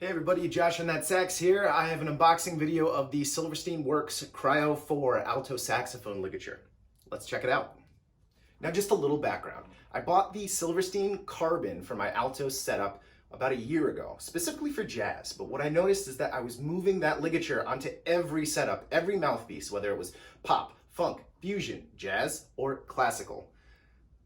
Hey everybody, Josh on that sax here. I have an unboxing video of the Silverstein Works Cryo4 Alto Saxophone Ligature. Let's check it out. Now just a little background. I bought the Silverstein Carbon for my alto setup about a year ago, specifically for jazz, but what I noticed is that I was moving that ligature onto every setup, every mouthpiece, whether it was pop, funk, fusion, jazz, or classical.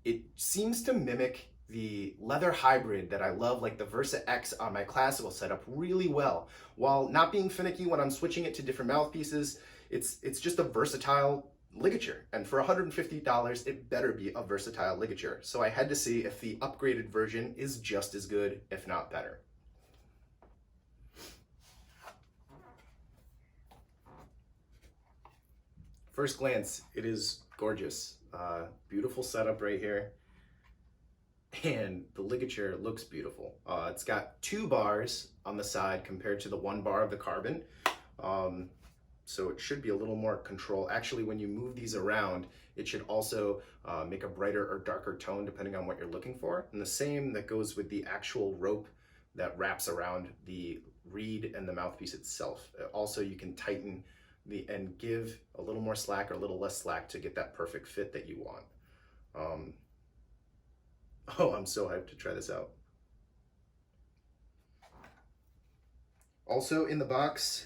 It seems to mimic the leather hybrid that I love, like the Versa X on my classical setup, really well. While not being finicky when I'm switching it to different mouthpieces, it's just a versatile ligature. And for $150, it better be a versatile ligature. So I had to see if the upgraded version is just as good, if not better. First glance, it is gorgeous. Beautiful setup right here. And the ligature looks beautiful. It's got 2 bars on the side compared to the 1 bar of the Carbon. So it should be a little more control. Actually, when you move these around, it should also make a brighter or darker tone depending on what you're looking for. And the same that goes with the actual rope that wraps around the reed and the mouthpiece itself. Also, you can tighten and give a little more slack or a little less slack to get that perfect fit that you want. Oh, I'm so hyped to try this out. Also in the box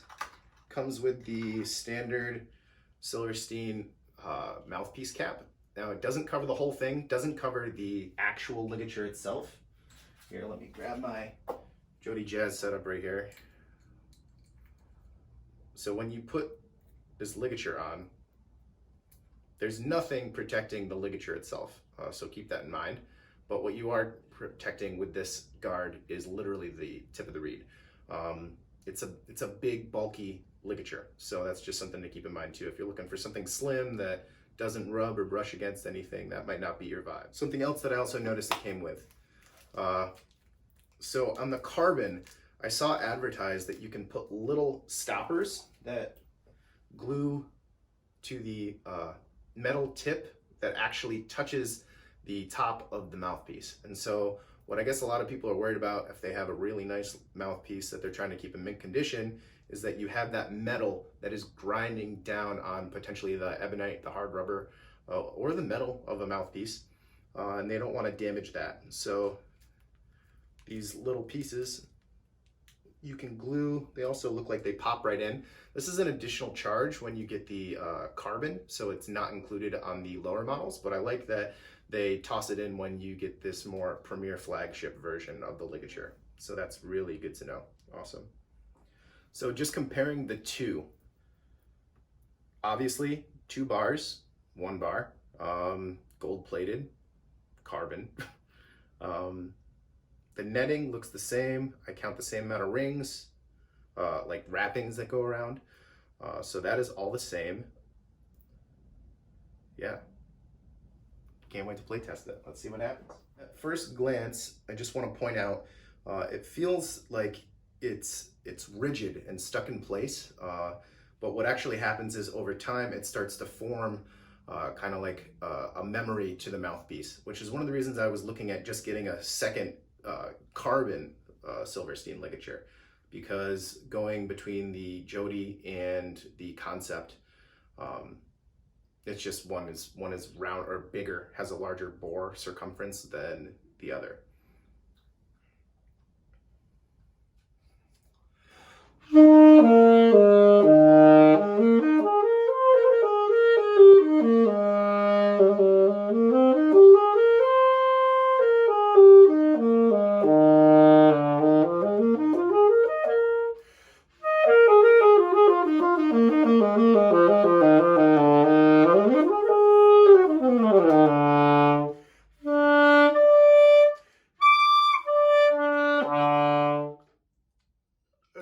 comes with the standard Silverstein mouthpiece cap. Now it doesn't cover the whole thing, doesn't cover the actual ligature itself. Here, let me grab my Jody Jazz setup right here. So when you put this ligature on, there's nothing protecting the ligature itself, so keep that in mind. But what you are protecting with this guard is literally the tip of the reed. It's a big, bulky ligature, so that's just something to keep in mind too. If you're looking for something slim that doesn't rub or brush against anything, that might not be your vibe. Something else that I also noticed it came with. So on the Carbon, I saw advertised that you can put little stoppers that glue to the metal tip that actually touches the top of the mouthpiece. And so what I guess a lot of people are worried about if they have a really nice mouthpiece that they're trying to keep in mint condition is that you have that metal that is grinding down on potentially the ebonite, the hard rubber, or the metal of a mouthpiece, and they don't want to damage that. So these little pieces you can glue. They also look like they pop right in. This is an additional charge when you get the Carbon, so it's not included on the lower models, but I like that they toss it in when you get this more premier flagship version of the ligature. So that's really good to know. Awesome. So just comparing the two, obviously 2 bars, 1 bar, gold plated, Carbon. The netting looks the same. I count the same amount of rings, like wrappings that go around. So that is all the same. Yeah. Can't wait to play test it. Let's see what happens. At first glance, I just want to point out, it feels like it's rigid and stuck in place. But what actually happens is over time, it starts to form kind of like a memory to the mouthpiece, which is one of the reasons I was looking at just getting a second Carbon Silverstein ligature, because going between the Jody and the Concept, it's just one is round or bigger, has a larger bore circumference than the other.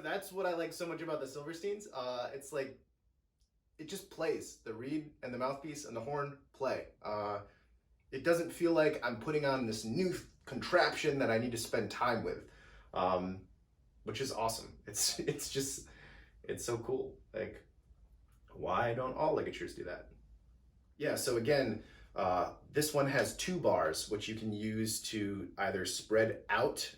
That's what I like so much about the Silversteins. It's like, it just plays. The reed and the mouthpiece and the horn play. It doesn't feel like I'm putting on this new contraption that I need to spend time with, which is awesome. It's so cool. Like, why don't all ligatures do that? Yeah, so again, this one has 2 bars, which you can use to either spread out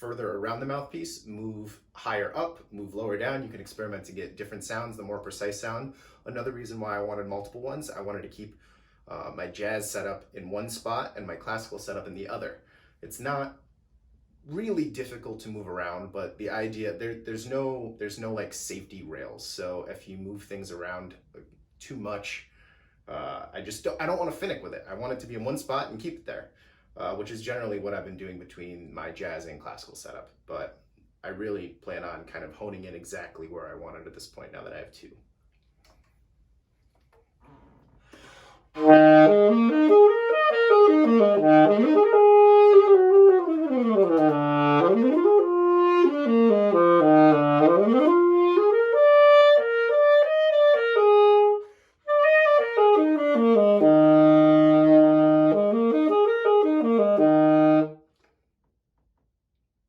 further around the mouthpiece, move higher up, move lower down. You can experiment to get different sounds, the more precise sound. Another reason why I wanted multiple ones, I wanted to keep my jazz setup in one spot and my classical setup in the other. It's not really difficult to move around, but the idea, there's no like safety rails. So if you move things around too much, I don't want to finick with it. I want it to be in one spot and keep it there, which is generally what I've been doing between my jazz and classical setup. But I really plan on kind of honing in exactly where I want it at this point now that I have two.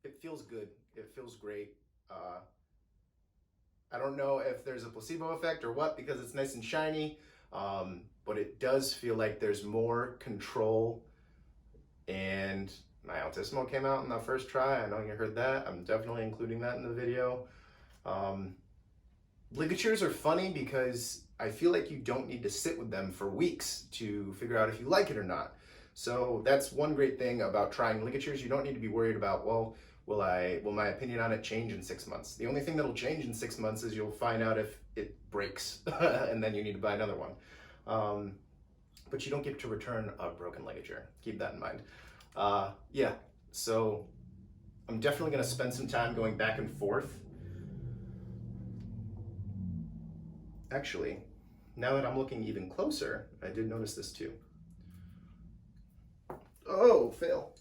It feels good. It feels great. I don't know if there's a placebo effect or what, because it's nice and shiny, but it does feel like there's more control. And my altissimo came out in the first try. I know you heard that. I'm definitely including that in the video. Ligatures are funny because I feel like you don't need to sit with them for weeks to figure out if you like it or not. So that's one great thing about trying ligatures. You don't need to be worried about, well, will my opinion on it change in 6 months? The only thing that'll change in 6 months is you'll find out if it breaks and then you need to buy another one. But you don't get to return a broken ligature. Keep that in mind. Yeah, so I'm definitely gonna spend some time going back and forth. Actually, now that I'm looking even closer, I did notice this too. Oh, fail.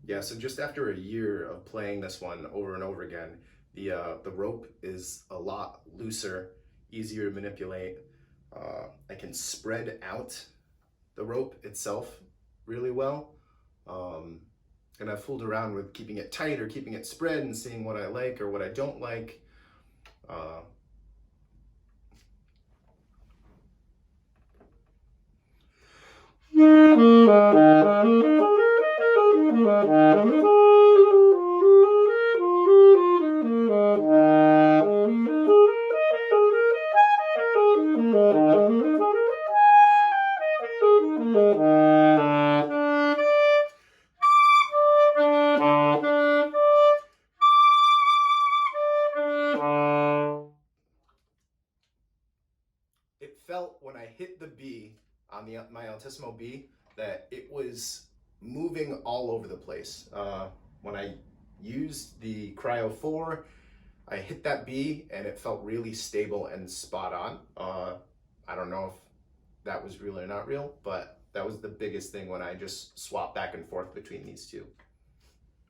Yeah, so just after a year of playing this one over and over again, the rope is a lot looser, easier to manipulate. I can spread out the rope itself really well. And I've fooled around with keeping it tight or keeping it spread and seeing what I like or what I don't like. It felt when I hit the B on my altissimo B that it was moving all over the place. When I used the Cryo4, I hit that B and it felt really stable and spot on. I don't know if that was real or not real, but that was the biggest thing when I just swapped back and forth between these two.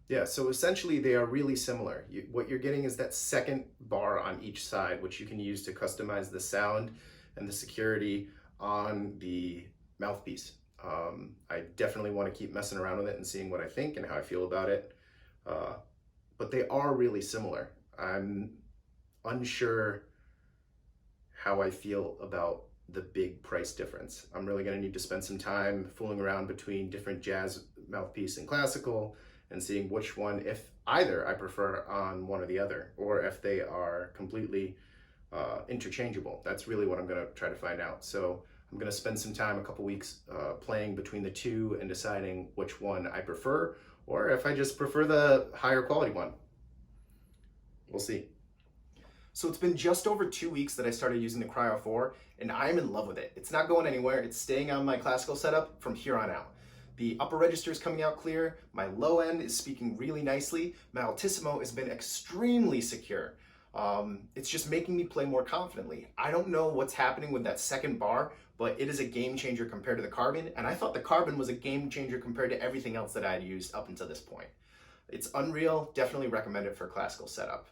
Yeah, so essentially they are really similar. What you're getting is that second bar on each side, which you can use to customize the sound and the security on the mouthpiece. I definitely want to keep messing around with it and seeing what I think and how I feel about it. But they are really similar. I'm unsure how I feel about the big price difference. I'm really going to need to spend some time fooling around between different jazz mouthpiece and classical and seeing which one, if either, I prefer on one or the other, or if they are completely interchangeable. That's really what I'm going to try to find out. So I'm going to spend some time, a couple weeks, playing between the two and deciding which one I prefer, or if I just prefer the higher quality one. We'll see. So it's been just over 2 weeks that I started using the Cryo4, and I'm in love with it. It's not going anywhere. It's staying on my classical setup from here on out. The upper register is coming out clear. My low end is speaking really nicely. My altissimo has been extremely secure. It's just making me play more confidently. I don't know what's happening with that second bar, but it is a game changer compared to the Carbon, and I thought the Carbon was a game changer compared to everything else that I had used up until this point. It's unreal. Definitely recommend it for classical setup.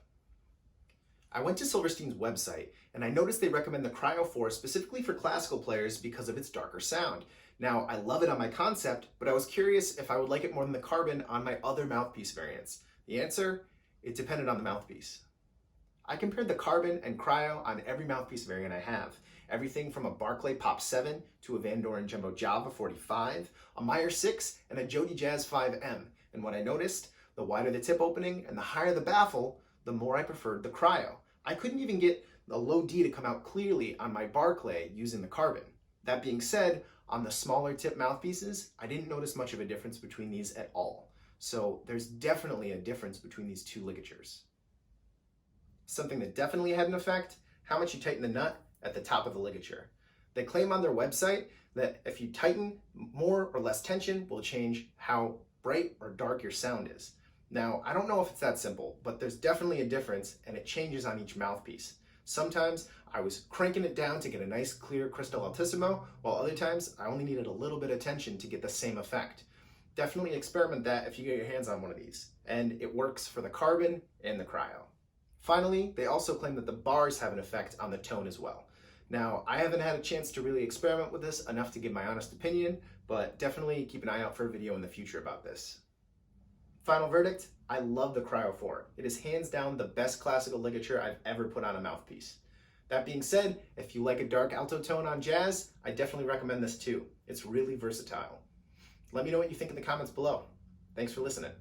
I went to Silverstein's website and I noticed they recommend the Cryo4 specifically for classical players because of its darker sound. Now, I love it on my concept, but I was curious if I would like it more than the Carbon on my other mouthpiece variants. The answer, it depended on the mouthpiece. I compared the Carbon and Cryo on every mouthpiece variant I have. Everything from a Barclay Pop 7 to a Van Doren Jumbo Java 45, a Meyer 6, and a Jody Jazz 5M. And what I noticed, the wider the tip opening and the higher the baffle, the more I preferred the Cryo. I couldn't even get the low D to come out clearly on my bar clay using the Carbon. That being said, on the smaller tip mouthpieces, I didn't notice much of a difference between these at all. So there's definitely a difference between these two ligatures. Something that definitely had an effect, how much you tighten the nut at the top of the ligature. They claim on their website that if you tighten, more or less tension will change how bright or dark your sound is. Now, I don't know if it's that simple, but there's definitely a difference and it changes on each mouthpiece. Sometimes I was cranking it down to get a nice clear crystal altissimo, while other times I only needed a little bit of tension to get the same effect. Definitely experiment that if you get your hands on one of these, and it works for the Carbon and the Cryo. Finally, they also claim that the bars have an effect on the tone as well. Now, I haven't had a chance to really experiment with this enough to give my honest opinion, but definitely keep an eye out for a video in the future about this. Final verdict, I love the Cryo4. It is hands down the best classical ligature I've ever put on a mouthpiece. That being said, if you like a dark alto tone on jazz, I definitely recommend this too. It's really versatile. Let me know what you think in the comments below. Thanks for listening.